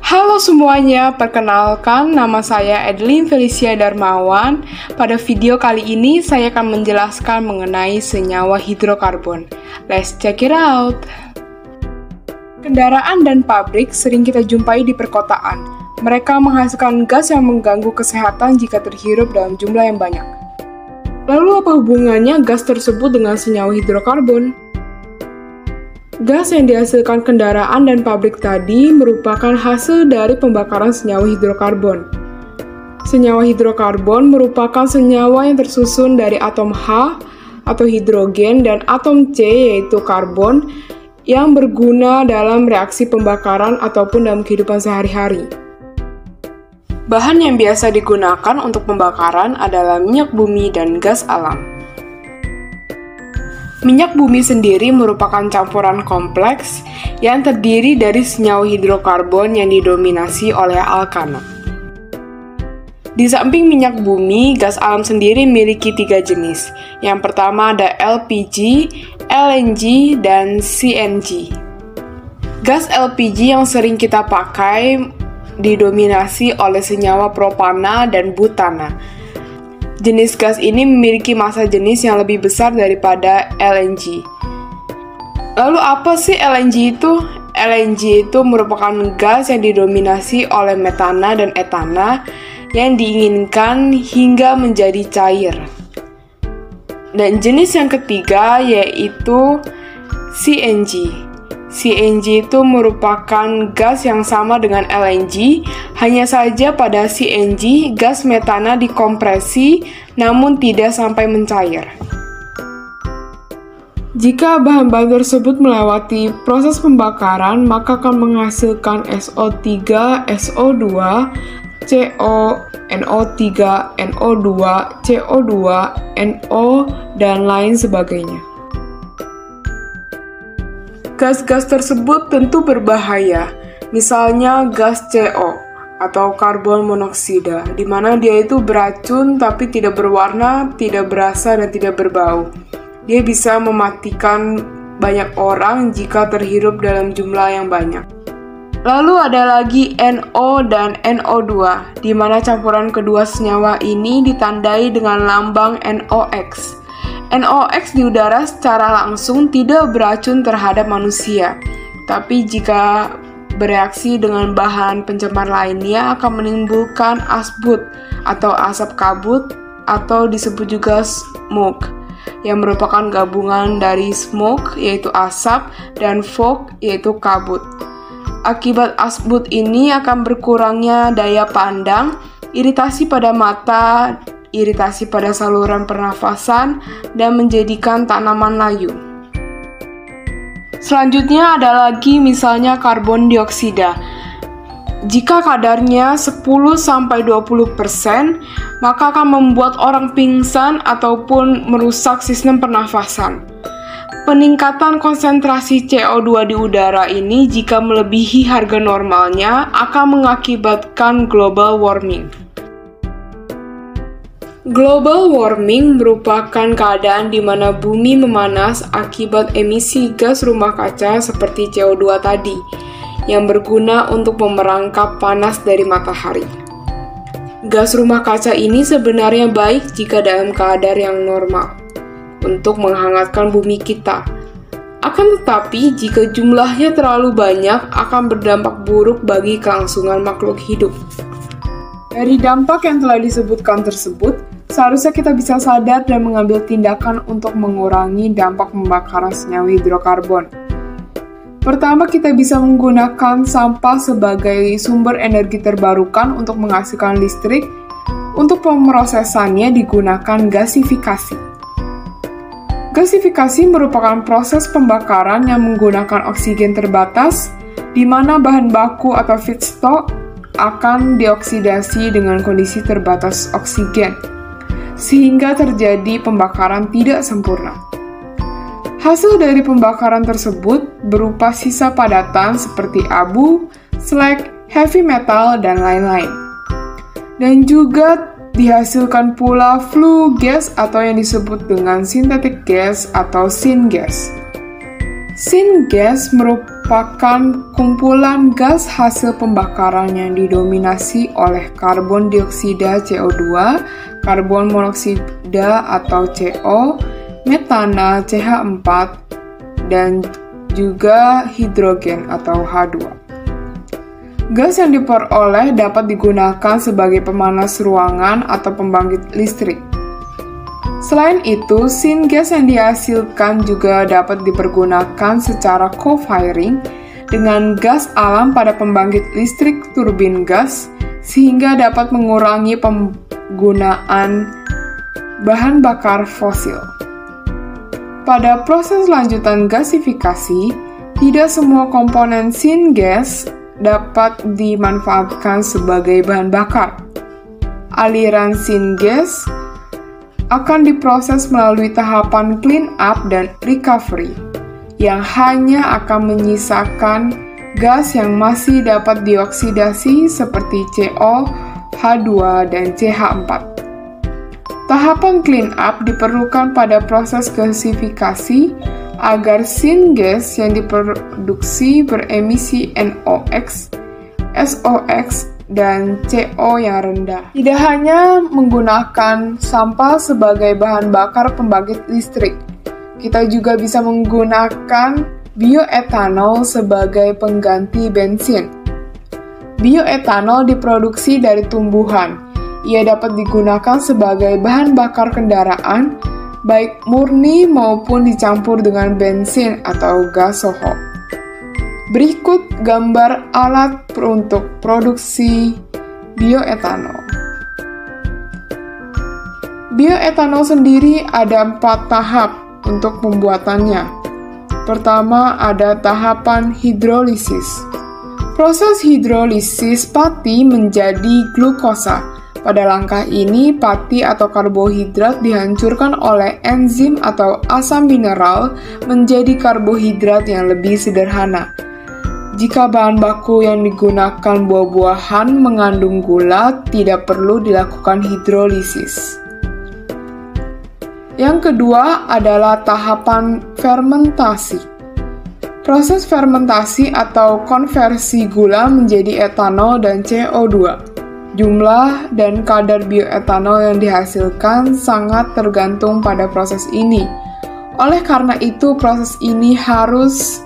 Halo semuanya, perkenalkan nama saya Adeline Felicia Darmawan. Pada video kali ini saya akan menjelaskan mengenai senyawa hidrokarbon. Let's check it out. Kendaraan dan pabrik sering kita jumpai di perkotaan. Mereka menghasilkan gas yang mengganggu kesehatan jika terhirup dalam jumlah yang banyak. Lalu apa hubungannya gas tersebut dengan senyawa hidrokarbon? Gas yang dihasilkan kendaraan dan pabrik tadi merupakan hasil dari pembakaran senyawa hidrokarbon. Senyawa hidrokarbon merupakan senyawa yang tersusun dari atom H atau hidrogen dan atom C yaitu karbon yang berguna dalam reaksi pembakaran ataupun dalam kehidupan sehari-hari. Bahan yang biasa digunakan untuk pembakaran adalah minyak bumi dan gas alam. Minyak bumi sendiri merupakan campuran kompleks yang terdiri dari senyawa hidrokarbon yang didominasi oleh alkana. Di samping minyak bumi, gas alam sendiri memiliki 3 jenis. Yang pertama ada LPG, LNG, dan CNG. Gas LPG yang sering kita pakai didominasi oleh senyawa propana dan butana. Jenis gas ini memiliki massa jenis yang lebih besar daripada LNG. Lalu apa sih LNG itu? LNG itu merupakan gas yang didominasi oleh metana dan etana yang diinginkan hingga menjadi cair. Dan jenis yang ketiga yaitu CNG. CNG itu merupakan gas yang sama dengan LNG, hanya saja pada CNG gas metana dikompresi namun tidak sampai mencair. Jika bahan-bahan tersebut melewati proses pembakaran, maka akan menghasilkan SO3, SO2, CO, NO3, NO2, CO2, NO, dan lain sebagainya. Gas-gas tersebut tentu berbahaya, misalnya gas CO atau karbon monoksida, di mana dia itu beracun tapi tidak berwarna, tidak berasa, dan tidak berbau. Dia bisa mematikan banyak orang jika terhirup dalam jumlah yang banyak. Lalu ada lagi NO dan NO2, di mana campuran kedua senyawa ini ditandai dengan lambang NOx. NOx di udara secara langsung tidak beracun terhadap manusia, tapi jika bereaksi dengan bahan pencemar lainnya akan menimbulkan asbut atau asap kabut atau disebut juga smoke, yang merupakan gabungan dari smoke yaitu asap dan fog yaitu kabut. Akibat asbut ini akan berkurangnya daya pandang, iritasi pada mata, iritasi pada saluran pernafasan, dan menjadikan tanaman layu. Selanjutnya ada lagi misalnya karbon dioksida. Jika kadarnya 10-20%, maka akan membuat orang pingsan ataupun merusak sistem pernafasan. Peningkatan konsentrasi CO2 di udara ini jika melebihi harga normalnya akan mengakibatkan global warming. Global warming merupakan keadaan di mana bumi memanas akibat emisi gas rumah kaca seperti CO2 tadi, yang berguna untuk memerangkap panas dari matahari. Gas rumah kaca ini sebenarnya baik jika dalam keadaan yang normal, untuk menghangatkan bumi kita. Akan tetapi, jika jumlahnya terlalu banyak, akan berdampak buruk bagi kelangsungan makhluk hidup. Dari dampak yang telah disebutkan tersebut, seharusnya kita bisa sadar dan mengambil tindakan untuk mengurangi dampak pembakaran senyawa hidrokarbon. Pertama, kita bisa menggunakan sampah sebagai sumber energi terbarukan untuk menghasilkan listrik. Untuk pemrosesannya digunakan gasifikasi. Gasifikasi merupakan proses pembakaran yang menggunakan oksigen terbatas, di mana bahan baku atau feedstock akan dioksidasi dengan kondisi terbatas oksigen, sehingga terjadi pembakaran tidak sempurna. Hasil dari pembakaran tersebut berupa sisa padatan seperti abu, slag, heavy metal, dan lain-lain. Dan juga dihasilkan pula flue gas atau yang disebut dengan synthetic gas atau syngas. Syngas merupakan kumpulan gas hasil pembakaran yang didominasi oleh karbon dioksida CO2, karbon monoksida atau CO, metana CH4, dan juga hidrogen atau H2. Gas yang diperoleh dapat digunakan sebagai pemanas ruangan atau pembangkit listrik. Selain itu, syngas yang dihasilkan juga dapat dipergunakan secara co-firing dengan gas alam pada pembangkit listrik turbin gas, sehingga dapat mengurangi penggunaan bahan bakar fosil. Pada proses lanjutan gasifikasi, tidak semua komponen syngas dapat dimanfaatkan sebagai bahan bakar. Aliran syngas akan diproses melalui tahapan clean up dan recovery, yang hanya akan menyisakan gas yang masih dapat dioksidasi seperti CO, H2, dan CH4. Tahapan clean up diperlukan pada proses gasifikasi agar syngas yang diproduksi beremisi NOx, SOx, dan CO yang rendah. Tidak hanya menggunakan sampah sebagai bahan bakar pembangkit listrik, kita juga bisa menggunakan bioetanol sebagai pengganti bensin. Bioetanol diproduksi dari tumbuhan. Ia dapat digunakan sebagai bahan bakar kendaraan, baik murni maupun dicampur dengan bensin atau gasohol. Berikut gambar alat untuk produksi bioetanol. Bioetanol sendiri ada 4 tahap untuk pembuatannya. Pertama, ada tahapan hidrolisis. Proses hidrolisis pati menjadi glukosa. Pada langkah ini, pati atau karbohidrat dihancurkan oleh enzim atau asam mineral menjadi karbohidrat yang lebih sederhana. Jika bahan baku yang digunakan buah-buahan mengandung gula, tidak perlu dilakukan hidrolisis. Yang kedua adalah tahapan fermentasi. Proses fermentasi atau konversi gula menjadi etanol dan CO2. Jumlah dan kadar bioetanol yang dihasilkan sangat tergantung pada proses ini. Oleh karena itu, proses ini harus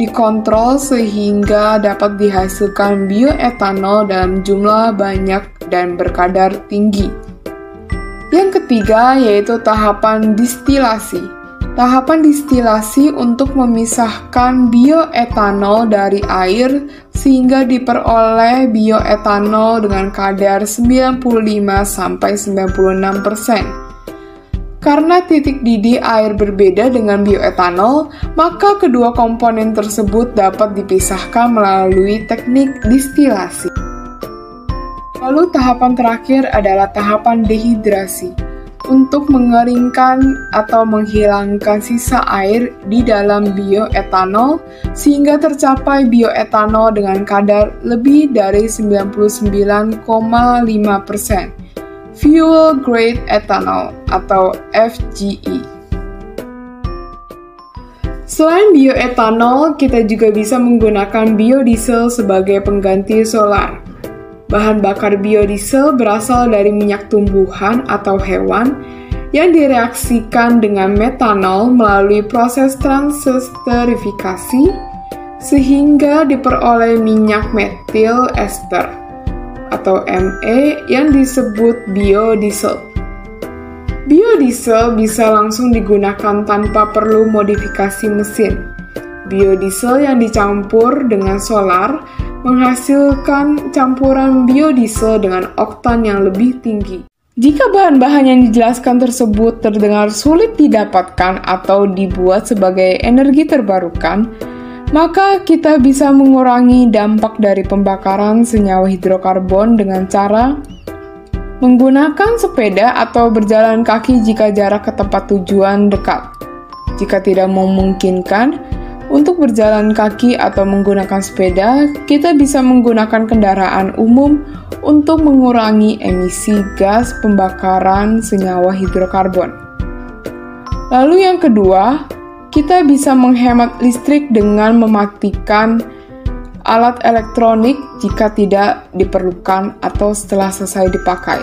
dikontrol sehingga dapat dihasilkan bioetanol dalam jumlah banyak dan berkadar tinggi. Yang ketiga yaitu tahapan distilasi. Tahapan distilasi untuk memisahkan bioetanol dari air sehingga diperoleh bioetanol dengan kadar 95-96%. Karena titik didih air berbeda dengan bioetanol, maka kedua komponen tersebut dapat dipisahkan melalui teknik distilasi. Lalu tahapan terakhir adalah tahapan dehidrasi, untuk mengeringkan atau menghilangkan sisa air di dalam bioetanol sehingga tercapai bioetanol dengan kadar lebih dari 99,5%. Fuel Grade Ethanol atau FGE. Selain bioetanol, kita juga bisa menggunakan biodiesel sebagai pengganti solar. Bahan bakar biodiesel berasal dari minyak tumbuhan atau hewan yang direaksikan dengan metanol melalui proses transesterifikasi sehingga diperoleh minyak metil ester atau ME yang disebut biodiesel. Biodiesel bisa langsung digunakan tanpa perlu modifikasi mesin. Biodiesel yang dicampur dengan solar menghasilkan campuran biodiesel dengan oktan yang lebih tinggi. Jika bahan-bahan yang dijelaskan tersebut terdengar sulit didapatkan atau dibuat sebagai energi terbarukan, maka kita bisa mengurangi dampak dari pembakaran senyawa hidrokarbon dengan cara menggunakan sepeda atau berjalan kaki jika jarak ke tempat tujuan dekat. Jika tidak memungkinkan untuk berjalan kaki atau menggunakan sepeda, kita bisa menggunakan kendaraan umum untuk mengurangi emisi gas pembakaran senyawa hidrokarbon. Lalu yang kedua, Kita bisa menghemat listrik dengan mematikan alat elektronik jika tidak diperlukan atau setelah selesai dipakai.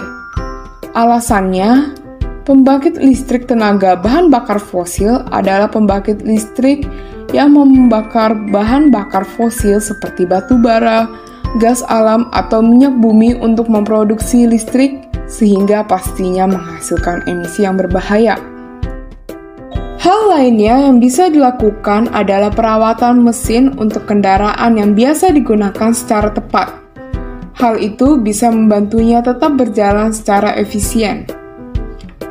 Alasannya, pembangkit listrik tenaga bahan bakar fosil adalah pembangkit listrik yang membakar bahan bakar fosil seperti batu bara, gas alam, atau minyak bumi untuk memproduksi listrik, sehingga pastinya menghasilkan emisi yang berbahaya. Hal lainnya yang bisa dilakukan adalah perawatan mesin untuk kendaraan yang biasa digunakan secara tepat. Hal itu bisa membantunya tetap berjalan secara efisien.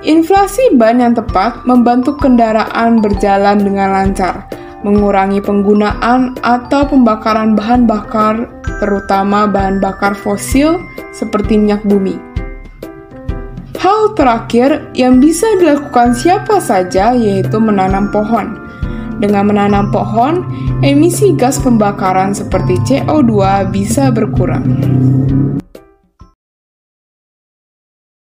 Inflasi ban yang tepat membantu kendaraan berjalan dengan lancar, mengurangi penggunaan atau pembakaran bahan bakar, terutama bahan bakar fosil seperti minyak bumi. Hal terakhir yang bisa dilakukan siapa saja yaitu menanam pohon. Dengan menanam pohon, emisi gas pembakaran seperti CO2 bisa berkurang.